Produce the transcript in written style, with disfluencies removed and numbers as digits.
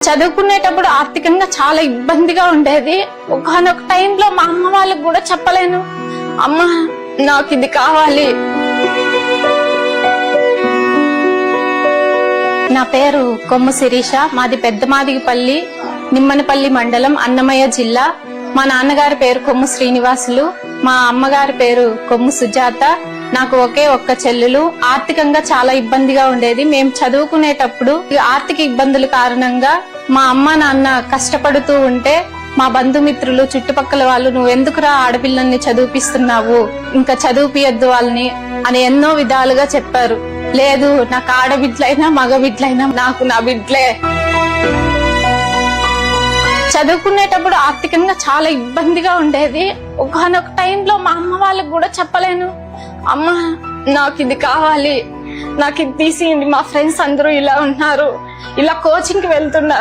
చదువుకునేటప్పుడు ఆర్థికంగా చాలా ఇబ్బందిగా ఉండేది. ఒకనొక టైంలో మా అమ్మ వాళ్ళకి కూడా చెప్పలేను, అమ్మ నాకు ఇది కావాలి. నా పేరు కొమ్ము శిరీష, మాది పెద్దమాదిగపల్లి, నిమ్మనపల్లి మండలం, అన్నమయ్య జిల్లా. మా నాన్నగారి పేరు కొమ్ము శ్రీనివాసులు, మా అమ్మగారి పేరు కొమ్ము సుజాత. నాకు ఒకే ఒక్క చెల్లెలు. ఆర్థికంగా చాలా ఇబ్బందిగా ఉండేది. మేము చదువుకునేటప్పుడు ఆర్థిక ఇబ్బందుల కారణంగా మా అమ్మ నాన్న కష్టపడుతూ ఉంటే మా బంధుమిత్రులు, చుట్టుపక్కల వాళ్ళు, నువ్వెందుకురా ఆడపిల్లల్ని చదివిపిస్తున్నావు, ఇంకా చదివిపియద్దు వాళ్ళని అని ఎన్నో విధాలుగా చెప్పారు. లేదు, నాకు ఆడబిడ్లైనా మగబిడ్లైనా నాకు నా బిడ్లే. చదువుకునేటప్పుడు ఆర్థికంగా చాలా ఇబ్బందిగా ఉండేది. ఒకనొక టైంలో మా అమ్మ వాళ్ళకి కూడా చెప్పలేను, అమ్మ నాకు ఇది కావాలి, నాకు ఇది తీసియండి, మా ఫ్రెండ్స్ అందరూ ఇలా ఉన్నారు, ఇలా కోచింగ్ కి వెళ్తున్నారు.